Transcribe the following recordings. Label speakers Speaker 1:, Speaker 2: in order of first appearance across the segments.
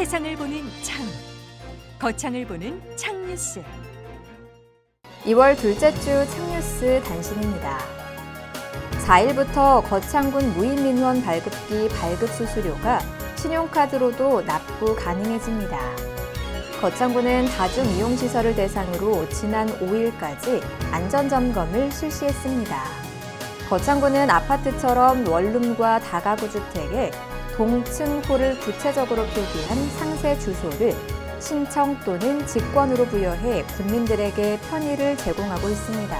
Speaker 1: 세상을 보는 창, 거창을 보는 창뉴스.
Speaker 2: 2월 둘째 주 창뉴스 단신입니다. 4일부터 거창군 무인민원 발급기 발급 수수료가 신용카드로도 납부 가능해집니다. 거창군은 다중이용시설을 대상으로 지난 5일까지 안전점검을 실시했습니다. 거창군은 아파트처럼 원룸과 다가구 주택에 동층호를 구체적으로 표기한 상세 주소를 신청 또는 직권으로 부여해 군민들에게 편의를 제공하고 있습니다.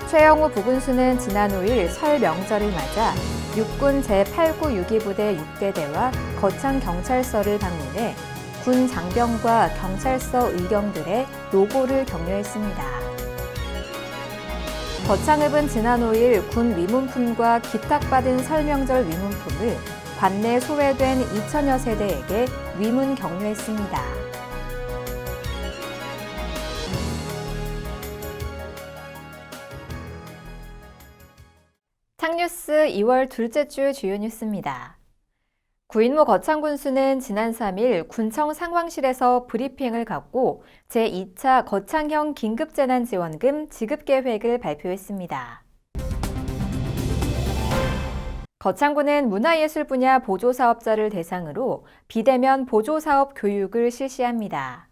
Speaker 2: 최영우 부군수는 지난 5일 설 명절을 맞아 육군 제896기 부대 6대대와 거창경찰서를 방문해 군 장병과 경찰서 의경들의 노고를 격려했습니다. 거창읍은 지난 5일 군 위문품과 기탁받은 설명절 위문품을 관내 소외된 2천여 세대에게 위문 격려했습니다. 창뉴스 2월 둘째 주 주요 뉴스입니다. 구인모 거창군수는 지난 3일 군청 상황실에서 브리핑을 갖고 제2차 거창형 긴급재난지원금 지급 계획을 발표했습니다. 거창군은 문화예술 분야 보조사업자를 대상으로 비대면 보조사업 교육을 실시합니다.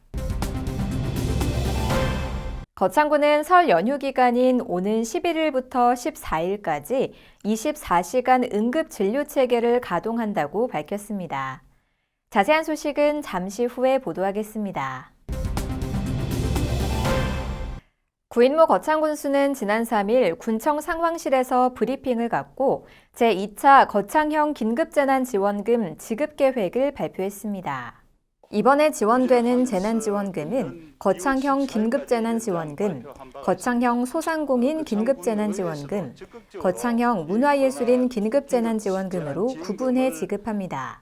Speaker 2: 거창군은 설 연휴 기간인 오는 11일부터 14일까지 24시간 응급진료체계를 가동한다고 밝혔습니다. 자세한 소식은 잠시 후에 보도하겠습니다. 구인모 거창군수는 지난 3일 군청 상황실에서 브리핑을 갖고 제2차 거창형 긴급재난지원금 지급 계획을 발표했습니다. 이번에 지원되는 재난지원금은 거창형 긴급재난지원금, 거창형 소상공인 긴급재난지원금, 거창형 문화예술인 긴급재난지원금으로 구분해 지급합니다.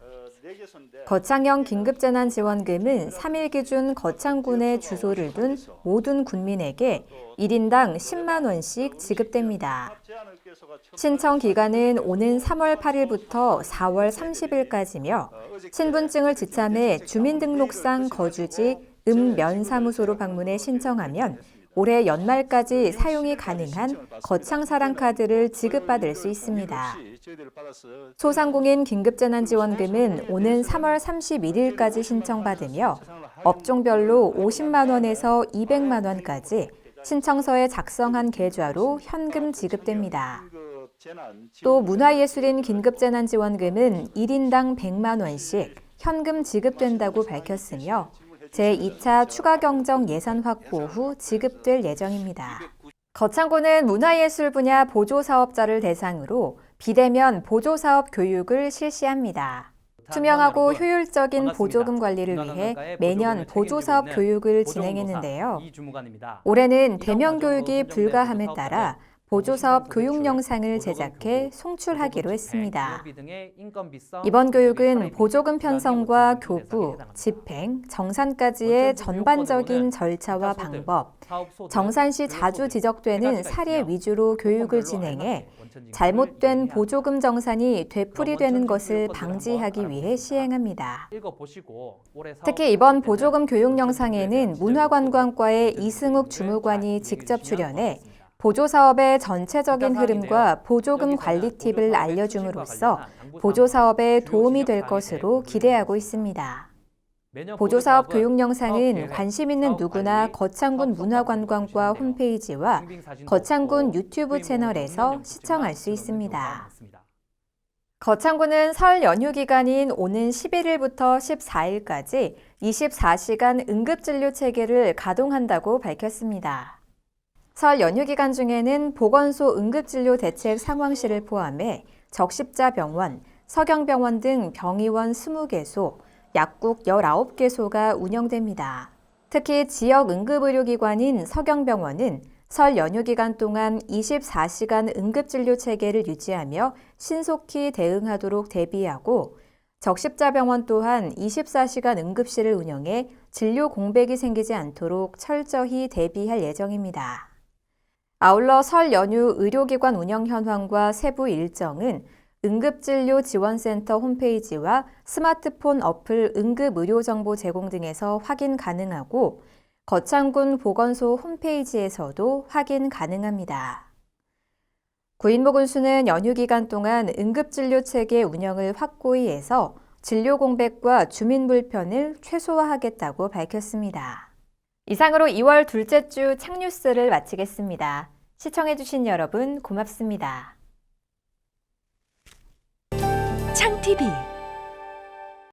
Speaker 2: 거창형 긴급재난지원금은 3일 기준 거창군에 주소를 둔 모든 군민에게 1인당 10만 원씩 지급됩니다. 신청 기간은 오는 3월 8일부터 4월 30일까지며 신분증을 지참해 주민등록상 거주지 읍면사무소로 방문해 신청하면 올해 연말까지 사용이 가능한 거창사랑카드를 지급받을 수 있습니다. 소상공인 긴급재난지원금은 오는 3월 31일까지 신청받으며 업종별로 50만 원에서 200만 원까지 신청서에 작성한 계좌로 현금 지급됩니다. 또 문화예술인 긴급재난지원금은 1인당 100만 원씩 현금 지급된다고 밝혔으며 제2차 추가경정 예산 확보 후 지급될 예정입니다. 거창군은 문화예술 분야 보조사업자를 대상으로 비대면 보조사업 교육을 실시합니다. 투명하고 효율적인 보조금 관리를 위해 매년 보조사업 교육을 진행했는데요. 올해는 대면 교육이 불가함에 따라 보조사업 교육 영상을 제작해 송출하기로 했습니다. 이번 교육은 보조금 편성과 교부, 집행, 정산까지의 전반적인 절차와 방법, 정산 시 자주 지적되는 사례 위주로 교육을 진행해 잘못된 보조금 정산이 되풀이되는 것을 방지하기 위해 시행합니다. 특히 이번 보조금 교육 영상에는 문화관광과의 이승욱 주무관이 직접 출연해 보조사업의 전체적인 흐름과 보조금 관리 팁을 알려줌으로써 보조사업에 도움이 될 것으로 기대하고 있습니다. 보조사업 교육 영상은 관심 있는 누구나 거창군 문화관광과 홈페이지와 거창군 유튜브 채널에서 시청할 수 있습니다. 거창군은 설 연휴 기간인 오는 11일부터 14일까지 24시간 응급진료체계를 가동한다고 밝혔습니다. 설 연휴 기간 중에는 보건소 응급진료대책 상황실을 포함해 적십자병원, 서경병원 등 병의원 20개소, 약국 19개소가 운영됩니다. 특히 지역 응급의료기관인 서경병원은 설 연휴 기간 동안 24시간 응급진료 체계를 유지하며 신속히 대응하도록 대비하고 적십자병원 또한 24시간 응급실을 운영해 진료 공백이 생기지 않도록 철저히 대비할 예정입니다. 아울러 설 연휴 의료기관 운영 현황과 세부 일정은 응급진료지원센터 홈페이지와 스마트폰 어플 응급의료정보 제공 등에서 확인 가능하고 거창군 보건소 홈페이지에서도 확인 가능합니다. 구인보건소는 연휴 기간 동안 응급진료체계 운영을 확고히 해서 진료 공백과 주민 불편을 최소화하겠다고 밝혔습니다. 이상으로 2월 둘째 주 창뉴스를 마치겠습니다. 시청해주신 여러분 고맙습니다.
Speaker 1: 창TV